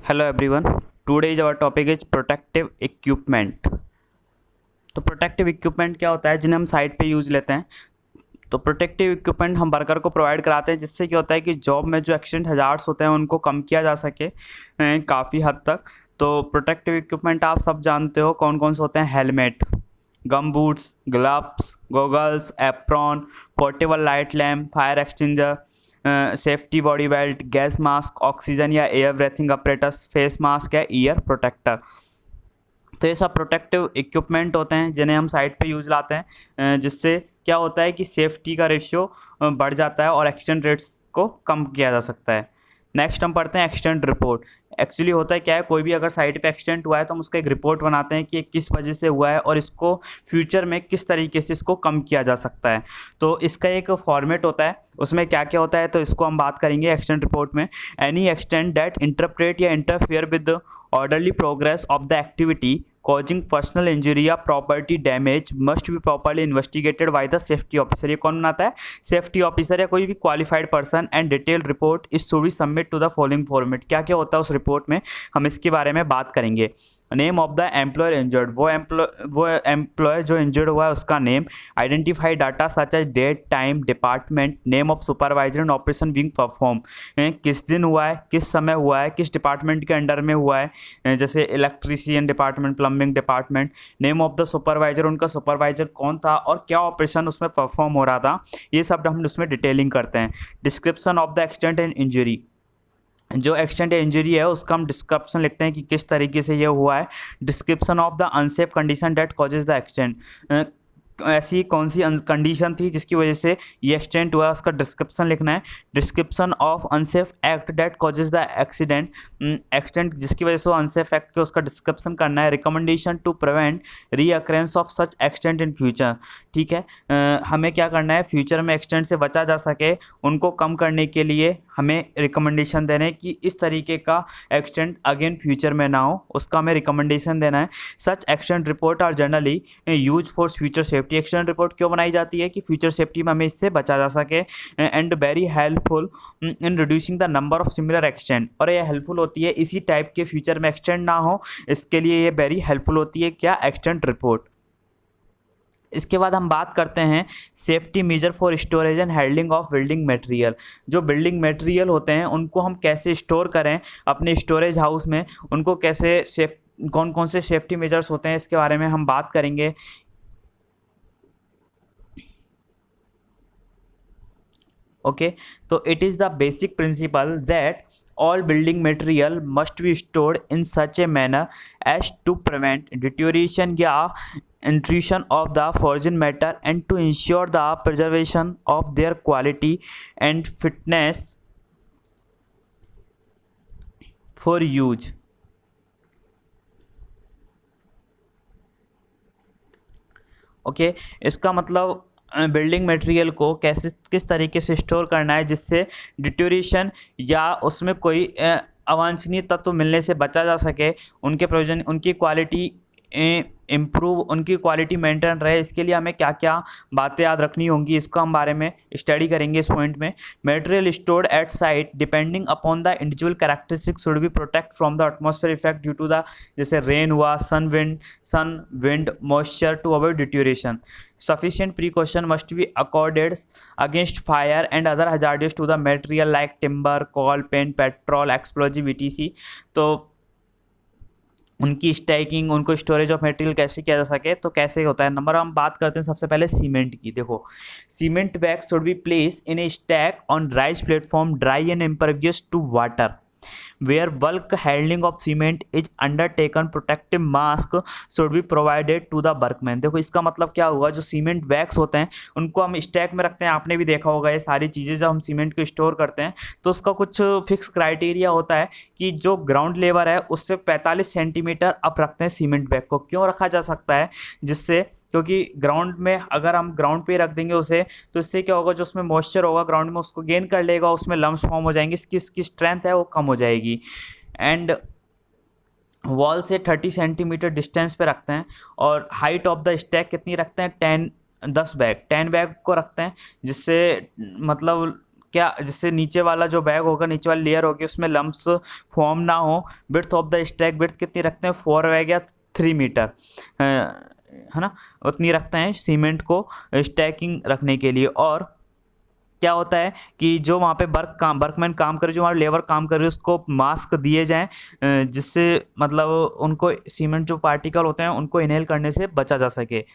Hello everyone. Today's our topic is protective equipment. तो protective equipment क्या होता है जिन्हें हम साइट पे यूज़ लेते हैं। तो प्रोटेक्टिव इक्विपमेंट हम वर्कर को प्रोवाइड कराते हैं जिससे क्या होता है कि जॉब में जो एक्सीडेंट हजार्ड्स होते हैं उनको कम किया जा सके काफ़ी हद तक। तो प्रोटेक्टिव इक्विपमेंट आप सब जानते हो कौन कौन से होते हैं। Helmet, gum boots, gloves, goggles, apron, portable light lamp, fire extinguisher, safety body belt, gas mask, oxygen या air breathing apparatus, face mask या ईयर प्रोटेक्टर। तो ये सब प्रोटेक्टिव इक्विपमेंट होते हैं जिन्हें हम साइट पे यूज़ लाते हैं जिससे क्या होता है कि सेफ्टी का रेशियो बढ़ जाता है और एक्सीडेंट रेट्स को कम किया जा सकता है। नेक्स्ट हम पढ़ते हैं एक्सीडेंट रिपोर्ट। एक्चुअली होता है क्या है, कोई भी अगर साइट पे एक्सीडेंट हुआ है तो हम उसका एक रिपोर्ट बनाते हैं कि ये किस वजह से हुआ है और इसको फ्यूचर में किस तरीके से इसको कम किया जा सकता है। तो इसका एक फॉर्मेट होता है, उसमें क्या क्या होता है तो इसको हम बात करेंगे एक्सीडेंट रिपोर्ट में। एनी एक्सीडेंट दैट इंटरप्रेट या interfere with orderly progress of the activity causing personal injury या property damage must be properly investigated by the safety officer। ये कौन बनाता है? सेफ्टी ऑफिसर या कोई भी qualified person. And detail report is should be submit to the following format. क्या क्या होता है उस रिपोर्ट में, हम इसके बारे में बात करेंगे। Name of the employer injured, वो एम्प्लॉयर जो इंजर्ड हुआ है उसका name. Identify data such as date, time, department, name of supervisor and operation being perform. किस दिन हुआ है, किस समय हुआ है, किस डिपार्टमेंट के अंडर में हुआ है, जैसे electrician department, plumbing department. Name of the supervisor, उनका सुपरवाइजर कौन था और क्या ऑपरेशन उसमें परफॉर्म हो रहा था, ये सब हम उसमें डिटेलिंग करते हैं। Description of the accident and injury, जो एक्सीडेंट या इंजरी है उसका हम डिस्क्रिप्शन लिखते हैं कि किस तरीके से ये हुआ है। Description of the unsafe condition date causes the accident, ऐसी कौन सी कंडीशन थी जिसकी वजह से ये एक्सीडेंट हुआ, उसका डिस्क्रिप्शन लिखना है। Description of unsafe act that causes the accident, accident जिसकी वजह से अनसेफ एक्ट के उसका डिस्क्रिप्शन करना है। Recommendation to prevent reoccurrence of such accident in future, ठीक है। हमें क्या करना है, फ्यूचर में एक्सीडेंट से बचा जा सके उनको कम करने के लिए हमें रिकमेंडेशन देना है कि इस तरीके का एक्सीडेंट अगेन फ्यूचर में ना हो, उसका हमें रिकमेंडेशन देना है। Such accident report are generally use for future safety. Accident report क्यों बनाई जाती है कि फ्यूचर सेफ्टी में हमें इससे बचा जा सके। And very helpful in reducing the number of similar accident, और ये हेल्पफुल होती है इसी टाइप के फ्यूचर में एक्सीडेंट ना हो, इसके लिए ये वेरी हेल्पफुल होती है क्या, एक्सीडेंट रिपोर्ट। इसके बाद हम बात करते हैं safety major for storage and handling of building material. जो बिल्डिंग मटेरियल होते हैं उनको हम कैसे स्टोर करें अपने स्टोरेज हाउस में, उनको कैसे कौन कौन से सेफ्टी मेजर्स होते हैं इसके बारे में हम बात करेंगे। ओके, तो it is the basic principle that all building material must be stored in such a manner as to prevent deterioration या intrusion of the foreign matter and to ensure the preservation of their quality and fitness for use। Okay, इसका मतलब building material को कैसे किस तरीके से store करना है जिससे डिटोरेशन या उसमें कोई अवांछनीय तत्व मिलने से बचा जा सके, उनके प्रोविजन, उनकी क्वालिटी इम्प्रूव, उनकी क्वालिटी मेंटेन रहे। इसके लिए हमें क्या क्या बातें याद रखनी होंगी, इसको हम बारे में स्टडी करेंगे इस पॉइंट में। Material stored at site depending upon the individual characteristics should be protect from the atmosphere effect due to the, जैसे रेन हुआ, sun wind moisture to avoid deterioration. Sufficient precaution must be accorded against fire and other hazards to the material like timber, coal, paint, petrol, explosive etc। तो उनकी stacking, उनको storage of material कैसे किया जा सके, तो कैसे होता है। नंबर हम बात करते हैं सबसे पहले सीमेंट की। देखो, cement bag should be place in a stack on rise platform dry and impervious to water where bulk handling of cement is undertaken। protective mask should be provided to the workmen। देखो इसका मतलब क्या हुआ, जो cement bags होते हैं उनको हम स्टैक में रखते हैं, आपने भी देखा होगा ये सारी चीज़ें जब हम सीमेंट को स्टोर करते हैं तो उसका कुछ फिक्स क्राइटेरिया होता है कि जो ग्राउंड लेवल है उससे 45 सेंटीमीटर अप रखते हैं सीमेंट बैग को। क्यों रखा जा सकता है, जिससे, क्योंकि ग्राउंड में अगर हम ग्राउंड पे रख देंगे उसे तो इससे क्या होगा, जो उसमें मॉइस्चर होगा ग्राउंड में उसको गेन कर लेगा, उसमें लम्स फॉर्म हो जाएंगे, इसकी स्ट्रेंथ है वो कम हो जाएगी। एंड वॉल से 30 सेंटीमीटर डिस्टेंस पे रखते हैं। और हाइट ऑफ द स्टैक कितनी रखते हैं, 10 बैग को रखते हैं, जिससे मतलब क्या, जिससे नीचे वाला जो बैग होगा, नीचे वाली लेयर होगी, उसमें लम्प्स फॉर्म ना हो। Width of the stack, width कितनी रखते हैं, 4 बैग या 3 मीटर, है ना, उतनी रखते हैं सीमेंट को स्टैकिंग रखने के लिए। और क्या होता है कि जो वहाँ पे वर्कमैन काम करे, जो वहाँ लेबर काम कर रहे हैं, उसको मास्क दिए जाएँ, जिससे मतलब उनको सीमेंट जो पार्टिकल होते हैं उनको इनहेल करने से बचा जा सके।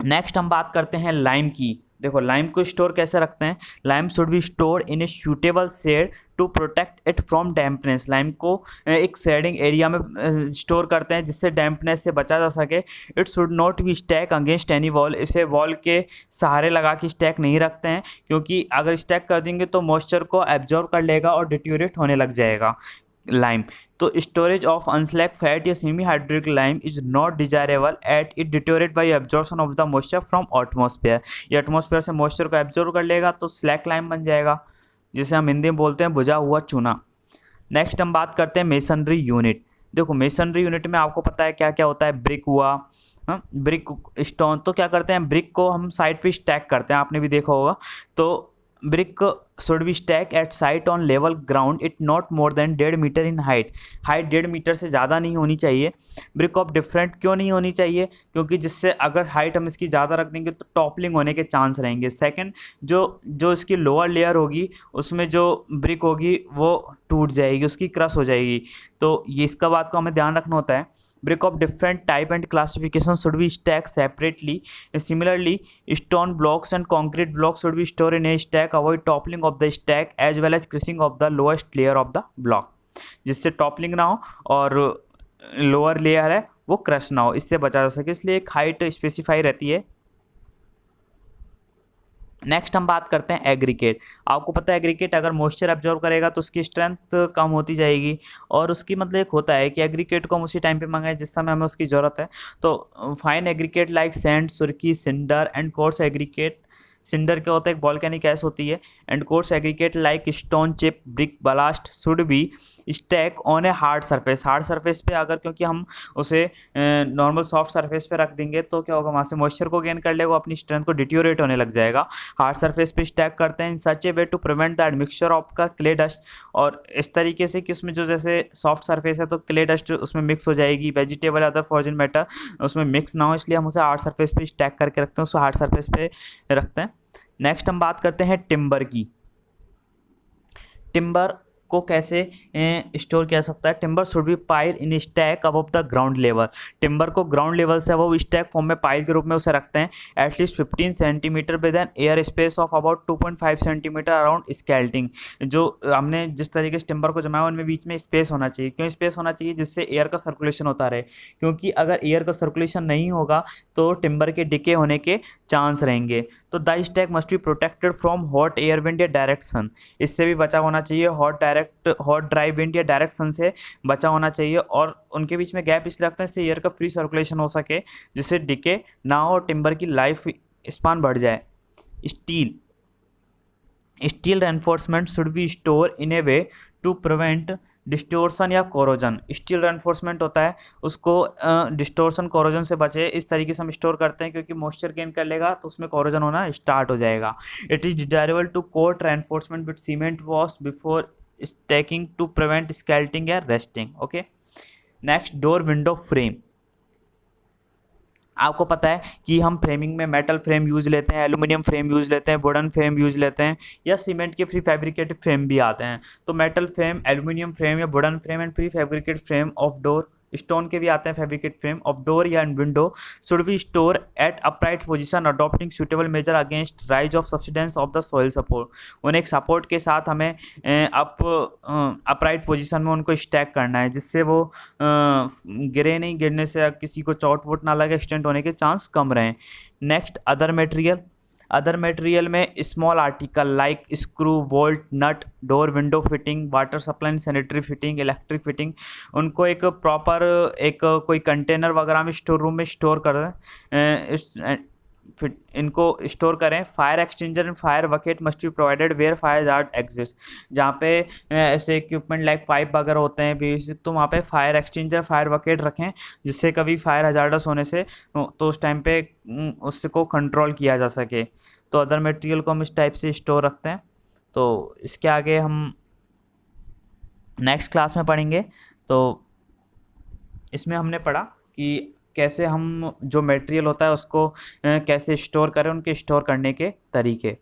नेक्स्ट हम बात करते हैं लाइम की। देखो लाइम को स्टोर कैसे रखते हैं। Lime should be store in a suitable shed to protect it from dampness. Lime को एक शेडिंग एरिया में स्टोर करते हैं जिससे डैम्पनेस से बचा जा सके। It should not be stack against any wall. इसे वॉल के सहारे लगा के स्टैक नहीं रखते हैं, क्योंकि अगर स्टैक कर देंगे तो मॉइस्चर को एब्जॉर्ब कर लेगा और डिट्यूरेट होने लग जाएगा लाइम। तो स्टोरेज ऑफ अनस्लैक फैट या semi hydraulic lime is not desirable at it deteriorate by absorption of the moisture from atmosphere. ये एटमॉस्फेयर से मॉइस्चर को एब्जॉर्ब कर लेगा तो स्लैक लाइम बन जाएगा, जिसे हम हिंदी में बोलते हैं बुझा हुआ चूना। नेक्स्ट हम बात करते हैं मेसनरी यूनिट। देखो मेसनरी यूनिट में आपको पता है क्या क्या होता है। ब्रिक हुआ, ब्रिक स्टोन। तो क्या करते हैं, ब्रिक को हम साइड पे स्टैक करते हैं, आपने भी देखा होगा। तो brick should be stack at site on level ground, it not more than 1.5 metre in height. Height 1.5 metre से ज़्यादा नहीं होनी चाहिए। ब्रिक ऑफ डिफरेंट क्यों नहीं होनी चाहिए, क्योंकि जिससे अगर हाइट हम इसकी ज़्यादा रख देंगे तो टॉपलिंग होने के चांस रहेंगे। सेकंड, जो इसकी लोअर लेयर होगी उसमें जो ब्रिक होगी वो टूट जाएगी, उसकी क्रश हो जाएगी। तो ये इसका बात को हमें ध्यान रखना होता है। Brick of different type and classification should be stacked separately. Similarly, stone blocks and concrete blocks should be stored in a stack. Avoid toppling of the stack as well as crushing of the lowest layer of the block. जिससे toppling ना हो और lower layer है वो crush ना हो, इससे बचा जा सके, इसलिए एक हाइट स्पेसिफाई रहती है। नेक्स्ट हम बात करते हैं एग्रीगेट। आपको पता है एग्रीगेट अगर मॉइस्चर एब्जॉर्ब करेगा तो उसकी स्ट्रेंथ कम होती जाएगी, और उसकी मतलब एक होता है कि एग्रीगेट को हम उसी टाइम पे मंगाएं जिस समय हमें उसकी ज़रूरत है। तो fine aggregate like sand, surkhi, cinder and coarse aggregate. Cinder क्या होता है, एक वॉल्केनिक ऐश होती है। And coarse aggregate like stone chip, brick, ballast should be stack on a hard surface. Hard surface पे अगर, क्योंकि हम उसे नॉर्मल सॉफ्ट सरफेस पे रख देंगे तो क्या होगा, वहाँ से मॉइस्चर को गेन कर लेगा, अपनी स्ट्रेंथ को डिट्यूरेट होने लग जाएगा। हार्ड सरफेस पे स्टैक करते हैं in such a way to prevent the admixture of का क्ले डस्ट। और इस तरीके से कि उसमें जो जैसे सॉफ्ट सरफेस है तो क्ले डस्ट उसमें मिक्स हो जाएगी, वेजिटेबल अदर फॉर्जन मैटर उसमें मिक्स ना हो, इसलिए हम उसे हार्ड सरफेस पे स्टैक करके रखते हैं, उसको हार्ड सरफेस पे रखते हैं। नेक्स्ट हम बात करते हैं टिम्बर की। टिम्बर को कैसे स्टोर किया सकता है। Timber should be pile in stack above the ground level. Timber को ग्राउंड लेवल से अबव स्टैक फॉर्म में पाइल के रूप में उसे रखते हैं। At least 15 centimetre with an air space of about 2.5 centimetre around scaling. जो हमने जिस तरीके से टिम्बर को जमाया उनमें बीच में स्पेस होना चाहिए। क्यों स्पेस होना चाहिए, जिससे एयर का सर्कुलेशन होता रहे, क्योंकि अगर एयर का सर्कुलेशन नहीं होगा तो टिम्बर के डिके होने के चांस रहेंगे। तो the stack must be protected from hot air wind या डायरेक्ट सन। इससे भी बचा होना चाहिए, हॉट ड्राई विंड या डायरेक्ट सन से बचा होना चाहिए। और उनके बीच में गैप इसलिए रखते हैं जिससे एयर का फ्री सर्कुलेशन हो सके, जिससे डिके ना हो, टिम्बर की लाइफ स्पान बढ़ जाए। Steel reinforcement should be store in a way to prevent distortion या कोरोजन। स्टील रेनफोर्समेंट होता है, उसको डिस्टोर्सन कोरोजन से बचे, इस तरीके से हम स्टोर करते हैं, क्योंकि मॉइस्चर गेन कर लेगा तो उसमें कोरोजन होना स्टार्ट हो जाएगा। It is desirable to coat reinforcement with cement wash before stacking to prevent scaling या rusting. Okay. Next, door window frame. आपको पता है कि हम फ्रेमिंग में मेटल फ्रेम यूज़ लेते हैं, एल्यूमिनियम फ्रेम यूज़ लेते हैं, वुडन फ्रेम यूज़ लेते हैं, या सीमेंट के प्री फैब्रिकेटेड फ्रेम भी आते हैं। तो मेटल फ्रेम, एल्यूमिनियम फ्रेम या wooden frame and prefabricated frame of door, stone के भी आते हैं फैब्रिकेट फ्रेम ऑफ डोर या window, should be store at upright position adopting suitable measure against rise of subsidence of the soil support. उन्हें एक support के साथ हमें अपराइट पोजीशन में उनको स्टैक करना है, जिससे वो गिरे नहीं, गिरने से किसी को चोट वोट ना लगे, एक्सटेंट होने के चांस कम रहें। Next, other material. Other material में small article like screw, bolt, nut, door window fitting, water supply, sanitary fitting, electric fitting, उनको एक प्रॉपर एक कोई कंटेनर वगैरह में स्टोर रूम में स्टोर कर दें, इनको स्टोर करें। Fire extinguisher and fire bucket must be provided where fire hazard exist. जहाँ पे ऐसे इक्विपमेंट लाइक पाइप वगैरह होते हैं बेसिक, तो वहाँ पे फायर एक्सटिंजर, फायर बकेट रखें, जिससे कभी फायर हजार्डस होने से तो उस टाइम पे उसको कंट्रोल किया जा सके। तो अदर मटेरियल को हम इस टाइप से स्टोर रखते हैं। तो इसके आगे हम नेक्स्ट क्लास में पढ़ेंगे। तो इसमें हमने पढ़ा कि कैसे हम जो मटेरियल होता है उसको कैसे स्टोर करें, उनके स्टोर करने के तरीके।